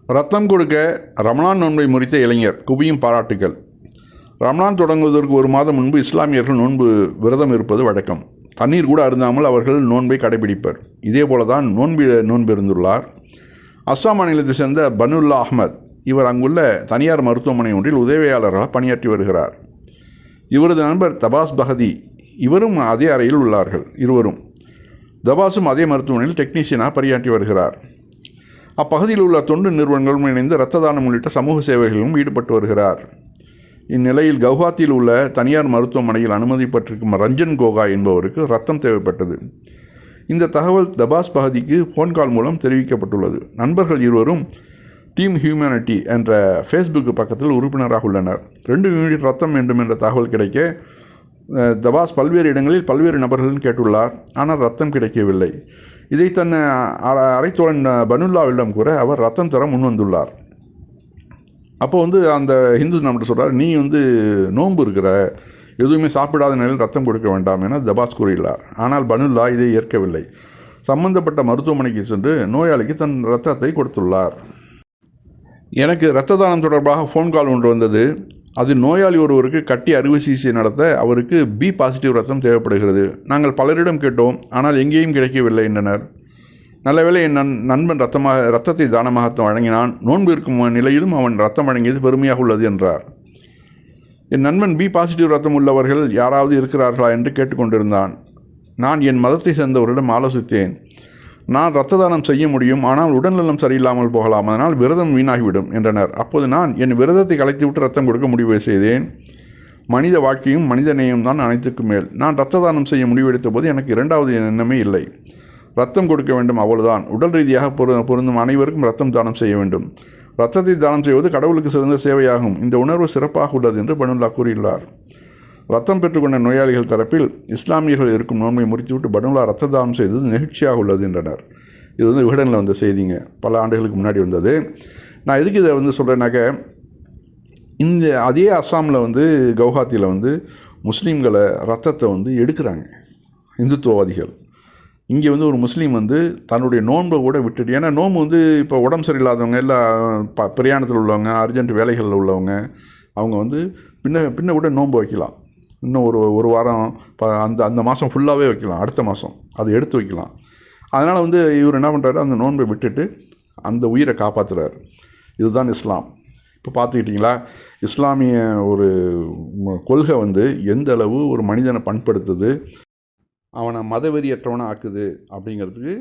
ரத்தம் கொடுக்க ரமலான் நோன்பை முறித்த இளைஞர் குவியும் பாராட்டுகள். ரமலான் தொடங்குவதற்கு ஒரு மாதம் முன்பு இஸ்லாமியர்கள் நோன்பு விரதம் இருப்பது வழக்கம். தண்ணீர் கூட அருந்தாமல் அவர்கள் நோன்பை கடைபிடிப்பர். இதே போல தான் நோன்பு இருந்துள்ளார். அஸ்ஸாம் மாநிலத்தை சேர்ந்த பனுல்லா அஹ்மத். இவர் அங்குள்ள தனியார் மருத்துவமனை ஒன்றில் உதவியாளராக பணியாற்றி வருகிறார். இவரது நண்பர் தபாஸ் பஹதி, இவரும் அதே அறையில் உள்ளார்கள். இருவரும் தபாஸும் அதே மருத்துவமனையில் டெக்னீஷியனாக பணியாற்றி வருகிறார். அப்பகுதியில் உள்ள தொண்டு நிறுவனங்களும் இணைந்து இரத்த தானம் உள்ளிட்ட சமூக சேவைகளிலும் ஈடுபட்டு வருகிறார். இந்நிலையில் கவுஹாத்தியில் உள்ள தனியார் மருத்துவமனையில் அனுமதி பெற்றிருக்கும் ரஞ்சன் கோகா என்பவருக்கு ரத்தம் தேவைப்பட்டது. இந்த தகவல் தபாஸ் பகுதிக்கு ஃபோன் கால் மூலம் தெரிவிக்கப்பட்டுள்ளது. நண்பர்கள் இருவரும் டீம் ஹியூமனிட்டி என்ற ஃபேஸ்புக் பக்கத்தில் உறுப்பினராக உள்ளனர். 2 யூனிட் ரத்தம் வேண்டும் என்ற தகவல் கிடைக்க தபாஸ் பல்வேறு இடங்களில் பல்வேறு நபர்களும் கேட்டுள்ளார். ஆனால் ரத்தம் கிடைக்கவில்லை. இதை தன் அரைத்தோழன் பனுல்லாவிடம் கூற அவர் ரத்தம் தர முன்வந்துள்ளார். அப்போ அந்த ஹிந்து நம்மகிட்ட சொல்கிறார், நீ நோன்பு இருக்கிற, எதுவுமே சாப்பிடாத நிலையில் ரத்தம் கொடுக்க வேண்டாம் என தபாஸ் கூறியுள்ளார். ஆனால் பனுல்லா இதை ஏற்கவில்லை. சம்பந்தப்பட்ட மருத்துவமனைக்கு சென்று நோயாளிக்கு தன் இரத்தத்தை கொடுத்துள்ளார். எனக்கு இரத்த தானம் தொடர்பாக ஃபோன் கால் ஒன்று வந்தது. அது நோயாளி ஒருவருக்கு கட்டி அறுவை சிகிச்சை நடத்த அவருக்கு பி பாசிட்டிவ் ரத்தம் தேவைப்படுகிறது. நாங்கள் பலரிடம் கேட்டோம், ஆனால் எங்கேயும் கிடைக்கவில்லை என்றனர். நல்லவேளை என் நண்பன் இரத்தத்தை தானமாக வழங்கினான். நோன்பு இருக்கும் நிலையிலும் அவன் ரத்தம் வழங்கியது பெருமையாக உள்ளது என்றார். என் நண்பன் பி பாசிட்டிவ் ரத்தம் உள்ளவர்கள் யாராவது இருக்கிறார்களா என்று கேட்டுக்கொண்டிருந்தான். நான் என் மதத்தை சேர்ந்தவரிடம் ஆலோசித்தேன். நான் இரத்த தானம் செய்ய முடியும், ஆனால் உடல்நலம் சரியில்லாமல் போகலாம், அதனால் விரதம் வீணாகிவிடும் என்றனர். அப்போது நான் என் விரதத்தை கலைத்துவிட்டு ரத்தம் கொடுக்க முடிவு செய்தேன். மனித வாழ்க்கையும் மனித நேயம் தான் அனைத்துக்கும் மேல். நான் இரத்த தானம் செய்ய முடிவெடுத்த போது எனக்கு இரண்டாவது எண்ணமே இல்லை. ரத்தம் கொடுக்க வேண்டும், அவ்வளவுதான். உடல் ரீதியாக பொருந்தும் அனைவருக்கும் ரத்தம் தானம் செய்ய வேண்டும். இரத்தத்தை தானம் செய்வது கடவுளுக்கு சிறந்த சேவையாகும். இந்த உணர்வு சிறப்பாக உள்ளது என்று பனுல்லா கூறியுள்ளார். ரத்தம் பெற்றுக்கொண்ட நோயாளிகள் தரப்பில் இஸ்லாமியர்கள் இருக்கும் நோன்பை முறித்துவிட்டு பனுல்லா ரத்த தானம் செய்தது நெகிழ்ச்சியாக உள்ளது என்றனர். இது விகடனில் வந்த செய்திங்க, பல ஆண்டுகளுக்கு முன்னாடி வந்தது. நான் எதுக்கு இதை சொல்கிறேன்னாக்க, இந்த அதே அஸ்ஸாமில் கவுஹாத்தியில் முஸ்லீம்களை ரத்தத்தை எடுக்கிறாங்க இந்துத்துவவாதிகள். இங்கே ஒரு முஸ்லீம் தன்னுடைய நோன்பை கூட விட்டுட்டு, ஏன்னா நோன்பு இப்போ உடம்பு சரியில்லாதவங்க, இல்லை பிரயாணத்தில் உள்ளவங்க, அர்ஜென்ட் வேலைகளில் உள்ளவங்க, அவங்க பின்ன கூட நோன்பு வைக்கலாம். இன்னும் ஒரு வாரம் அந்த மாதம் ஃபுல்லாகவே வைக்கலாம். அடுத்த மாதம் அதை எடுத்து வைக்கலாம். அதனால் இவர் என்ன பண்ணுறாரு, அந்த நோன்பை விட்டுட்டு அந்த உயிரை காப்பாற்றுறார். இதுதான் இஸ்லாம். இப்போ பார்த்துக்கிட்டிங்களா, இஸ்லாமிய ஒரு கொள்கை எந்த அளவு ஒரு மனிதனை பண்படுத்துது, அவனை மதவெறியற்றவனை ஆக்குது அப்படிங்கிறதுக்கு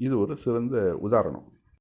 இது ஒரு சிறந்த உதாரணம்.